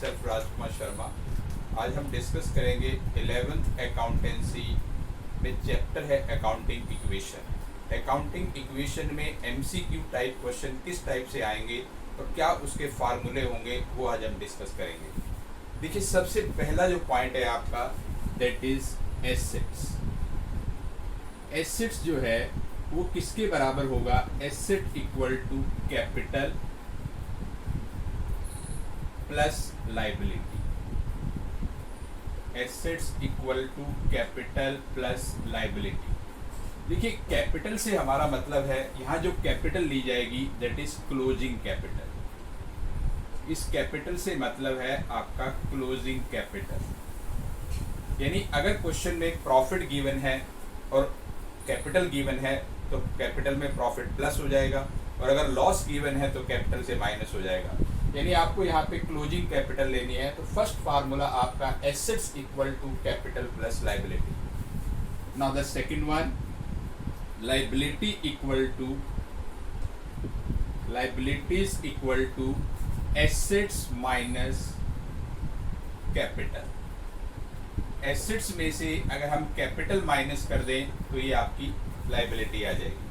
Self Rajkumar Sharma. आज हम discuss करेंगे 11th अकाउंटेंसी में चैप्टर है अकाउंटिंग इक्वेशन। अकाउंटिंग इक्वेशन में एमसीक्यू टाइप क्वेश्चन किस टाइप से आएंगे और क्या उसके फार्मूले होंगे वो आज हम डिस्कस करेंगे। देखिए, सबसे पहला जो पॉइंट है आपका दैट इज एसेट्स। एसेट्स जो है वो किसके बराबर होगा? Asset equal to capital plus liability. Assets equal to capital plus liability. देखिए, कैपिटल से हमारा मतलब है यहाँ जो कैपिटल ली जाएगी दैट इज क्लोजिंग कैपिटल। इस कैपिटल से मतलब है आपका क्लोजिंग कैपिटल। यानी अगर क्वेश्चन में प्रॉफिट गिवन है और कैपिटल गिवन है तो कैपिटल में प्रॉफिट प्लस हो जाएगा, और अगर लॉस गिवन है तो कैपिटल से माइनस हो जाएगा। यानी आपको यहाँ पे क्लोजिंग कैपिटल लेनी है तो फर्स्ट फार्मूला आपका assets equal to capital plus liability. Now the second one, liability equal to liabilities equal to assets minus capital. Assets में से अगर हम कैपिटल माइनस कर दें तो ये आपकी लाइबिलिटी आ जाएगी।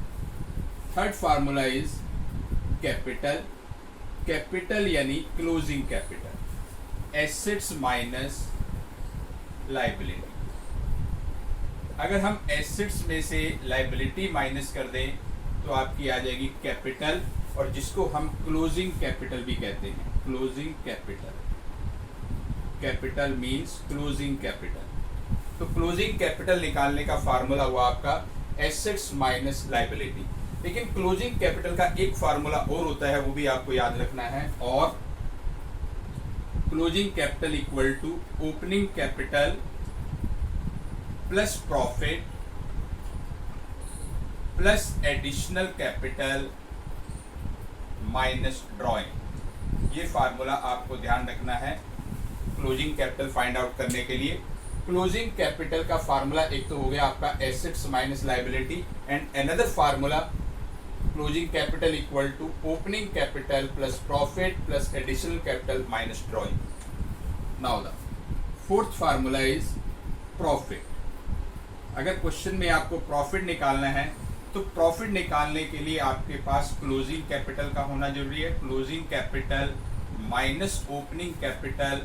Third formula is capital, capital यानी closing capital, assets minus liability. अगर हम एसेट्स में से लाइबिलिटी माइनस कर दें तो आपकी आ जाएगी कैपिटल, और जिसको हम क्लोजिंग कैपिटल भी कहते हैं। Closing capital, capital means closing capital. तो क्लोजिंग कैपिटल निकालने का फार्मूला हुआ आपका एसेट्स माइनस लाइबिलिटी। लेकिन क्लोजिंग कैपिटल का एक फार्मूला और होता है, वो भी आपको याद रखना है। और closing capital equal to opening capital plus profit plus additional capital minus drawing. ये फार्मूला आपको ध्यान रखना है क्लोजिंग कैपिटल फाइंड आउट करने के लिए। क्लोजिंग कैपिटल का फार्मूला एक तो हो गया आपका assets minus liability, and another formula closing capital equal to opening capital plus profit plus additional capital minus drawing. Now the fourth formula is profit. अगर क्वेश्चन में आपको प्रॉफिट निकालना है तो प्रॉफिट निकालने के लिए आपके पास क्लोजिंग कैपिटल का होना जरूरी है। Closing capital minus opening capital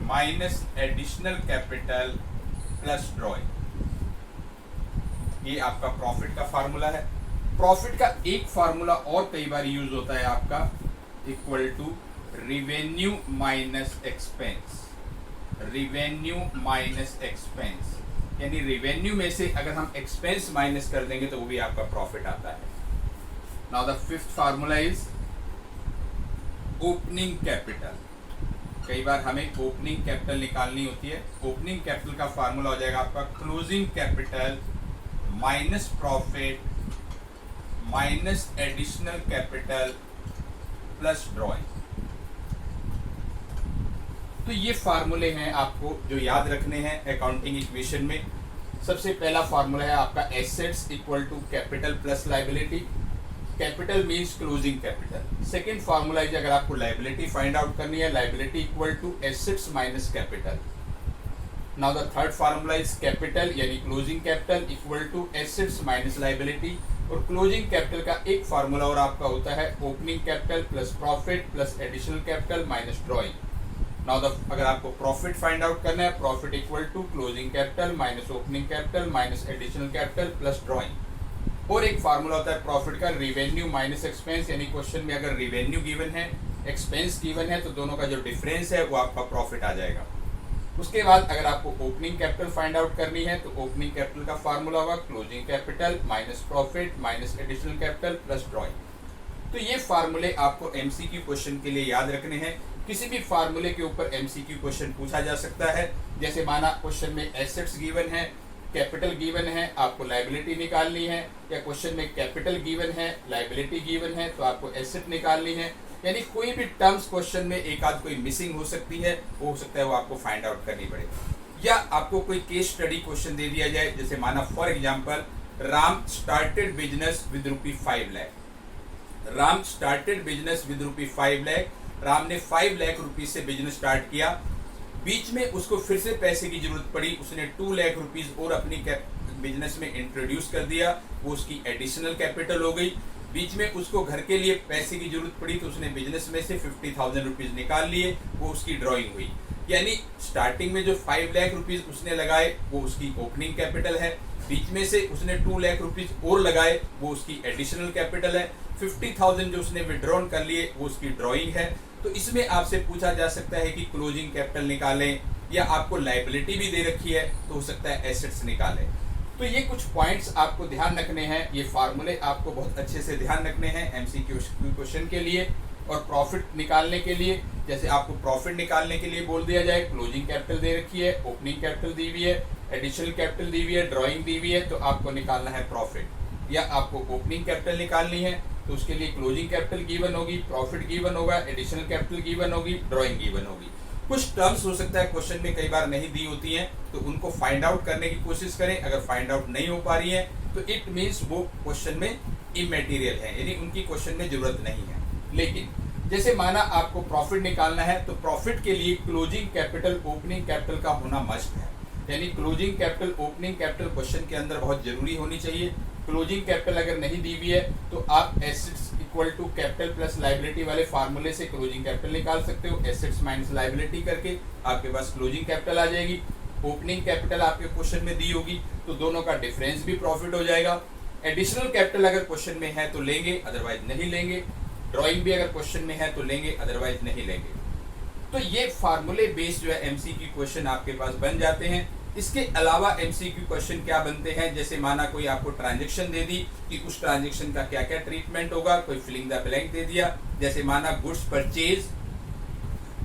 minus additional capital plus drawing, ये आपका प्रॉफिट का फार्मूला है। प्रॉफिट का एक फार्मूला और कई बार यूज होता है आपका equal to revenue minus expense. Revenue minus expense यानी रिवेन्यू में से अगर हम एक्सपेंस माइनस कर देंगे तो वो भी आपका प्रॉफिट आता है। Now the fifth formula is opening capital. कई बार हमें ओपनिंग कैपिटल निकालनी होती है। ओपनिंग कैपिटल का फार्मूला हो जाएगा आपका closing capital minus profit minus additional capital plus drawing. तो ये फार्मूले हैं आपको जो याद रखने हैं अकाउंटिंग इक्वेशन में। सबसे पहला फार्मूला है आपका assets equal to capital plus liability. Capital means closing capital. Second formula है अगर आपको लाइबिलिटी फाइंड आउट करनी है, liability equal to assets minus capital. Now the third formula is capital यानी closing capital equal to assets minus liability. और closing capital का एक formula और आपका होता है opening capital plus profit plus additional capital minus drawing. Now the अगर आपको प्रॉफिट फाइंड आउट करना है, profit equal to closing capital minus opening capital minus additional capital plus drawing. और एक फार्मूला होता है प्रॉफिट का रिवेन्यू माइनस एक्सपेंस, यानी क्वेश्चन में अगर रिवेन्यू गिवन है एक्सपेंस गिवन है तो दोनों का जो डिफरेंस है वो आपका प्रॉफिट आ जाएगा। उसके बाद अगर आपको ओपनिंग कैपिटल फाइंड आउट करनी है तो ओपनिंग कैपिटल का फार्मूला होगा closing capital minus profit minus additional capital plus drawing. तो ये फार्मूले आपको एमसीक्यू क्वेश्चन के लिए याद रखने हैं। किसी भी फार्मूले के ऊपर एमसीक्यू क्वेश्चन पूछा जा सकता है। जैसे माना क्वेश्चन में एसेट्स गिवन है, कैपिटल गिवन है, आपको लाइबिलिटी निकालनी है, या क्वेश्चन में कैपिटल गिवन है लाइबिलिटी गिवन है तो आपको एसेट निकालनी है। यानी कोई भी टर्म्स क्वेश्चन में एक आध कोई मिसिंग हो सकती है, वो हो सकता है वो आपको फाइंड आउट करनी पड़ेगी। या आपको कोई केस स्टडी क्वेश्चन दे दिया जाए, जैसे माना for example Ram started business with ₹5 lakh. Ram started business with ₹5 lakh. Ram ने 5 लाख रुपीज से बिजनेस स्टार्ट किया, बीच में उसको फिर से पैसे की जरूरत पड़ी, उसने 2 लाख रुपीज और अपनी बिजनेस में इंट्रोड्यूस कर दिया, वो उसकी एडिशनल कैपिटल हो गई। बीच में उसको घर के लिए पैसे की जरूरत पड़ी तो उसने बिजनेस में से 50,000 रुपीज निकाल लिए, वो उसकी ड्राइंग हुई। यानी स्टार्टिंग में जो 5 लाख रुपीज उसने लगाए वो उसकी ओपनिंग कैपिटल है, बीच में से उसने 2 लाख रुपीज और लगाए वो उसकी एडिशनल कैपिटल है, 50,000 जो उसने विड्रॉन कर लिए वो उसकी ड्राइंग है। तो इसमें आपसे पूछा जा सकता है कि क्लोजिंग कैपिटल निकालें, या आपको लायबिलिटी भी दे रखी है तो हो सकता है एसेट्स निकालें। तो ये कुछ पॉइंट्स आपको ध्यान रखने हैं, ये फार्मूले आपको बहुत अच्छे से ध्यान रखने हैं एमसीक्यू क्वेश्चन के लिए। और प्रॉफिट निकालने के लिए, जैसे आपको प्रॉफिट निकालने के लिए बोल दिया जाए, क्लोजिंग कैपिटल दे रखी है, ओपनिंग कैपिटल दी हुई है, एडिशनल कैपिटल दी हुई है, ड्राइंग दी हुई है, तो आपको निकालना है प्रॉफिट। या आपको ओपनिंग कैपिटल निकालनी है तो उसके लिए क्लोजिंग कैपिटल गिवन होगी, प्रॉफिट गिवन होगा, एडिशनल कैपिटल गिवन होगी, ड्राइंग गिवन होगी। कुछ टर्म्स हो सकता है क्वेश्चन में कई बार नहीं दी होती हैं, तो उनको फाइंड आउट करने की कोशिश करें। अगर फाइंड आउट नहीं हो पा रही है तो इट मीन्स वो क्वेश्चन में इमैटेरियल है, यानी उनकी क्वेश्चन में जरूरत नहीं है। लेकिन जैसे माना आपको प्रॉफिट निकालना है तो प्रॉफिट के लिए क्लोजिंग कैपिटल ओपनिंग कैपिटल का होना मस्ट है, यानी closing capital opening capital question के अंदर बहुत जरूरी होनी चाहिए। क्लोजिंग कैपिटल अगर नहीं दी हुई है तो आप assets equal to capital plus liability वाले फार्मूले से क्लोजिंग कैपिटल निकाल सकते हो। एसेट्स माइनस लायबिलिटी करके आपके पास क्लोजिंग कैपिटल आ जाएगी। ओपनिंग कैपिटल आपके क्वेश्चन में दी होगी तो दोनों का डिफरेंस भी प्रॉफिट हो जाएगा। एडिशनल कैपिटल अगर क्वेश्चन में है तो लेंगे, अदरवाइज नहीं लेंगे। ड्राइंग भी अगर क्वेश्चन में है तो लेंगे, अदरवाइज नहीं लेंगे। तो ये फार्मूले बेस्ड जो है एमसीक्यू क्वेश्चन आपके पास बन जाते हैं। इसके अलावा एमसीक्यू क्वेश्चन क्या बनते हैं, जैसे माना कोई आपको ट्रांजैक्शन दे दी कि उस ट्रांजैक्शन का क्या क्या ट्रीटमेंट होगा, कोई फिलिंग द ब्लैंक दे दिया। जैसे माना goods purchase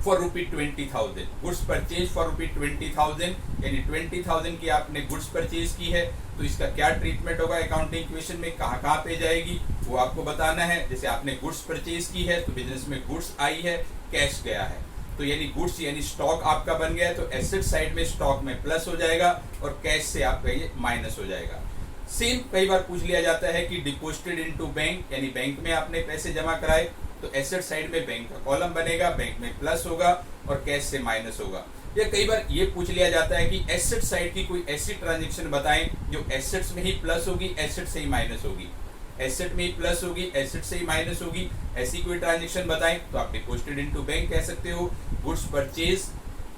for ₹20,000, goods purchase for ₹20,000, यानी 20,000 की आपने गुड्स परचेज की है तो इसका क्या ट्रीटमेंट होगा अकाउंटिंग इक्वेशन में, कहाँ कहाँ पे जाएगी वो आपको बताना है। जैसे आपने गुड्स परचेज की है तो बिजनेस में गुड्स आई है, कैश गया है, तो यानी गुड्स यानी स्टॉक आपका बन गया है तो एसेट साइड में स्टॉक में प्लस हो जाएगा और कैश से आपका ये माइनस हो जाएगा। सेम कई बार पूछ लिया जाता है कि डिपॉजिटेड इनटू बैंक, यानी बैंक में आपने पैसे जमा कराए तो एसेट साइड में बैंक का कॉलम बनेगा, बैंक में प्लस होगा और कैश से माइनस होगा। या कई बार ये पूछ लिया जाता है कि एसेट साइड की कोई ऐसी ट्रांजैक्शन बताएं जो एसेट्स में ही प्लस होगी, एसेट से ही माइनस होगी, एसेट में ही प्लस होगी, एसेट से ही माइनस होगी, ऐसी कोई ट्रांजैक्शन बताएं तो आप डिपॉजिटेड इनटू बैंक कह सकते हो, गुड्स परचेज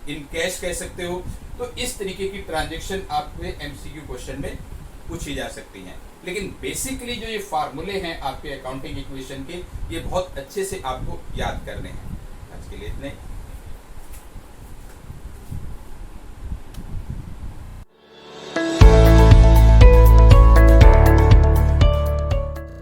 इन कैश कह सकते हो। तो इस तरीके की ट्रांजैक्शन आपके एमसीक्यू क्वेश्चन में पूछी जा सकती हैं। लेकिन बेसिकली जो ये फार्मूले हैं आपके अकाउंटिंग इक्वेशन के, ये बहुत अच्छे से आपको याद करने हैं। आज के लिए इतने।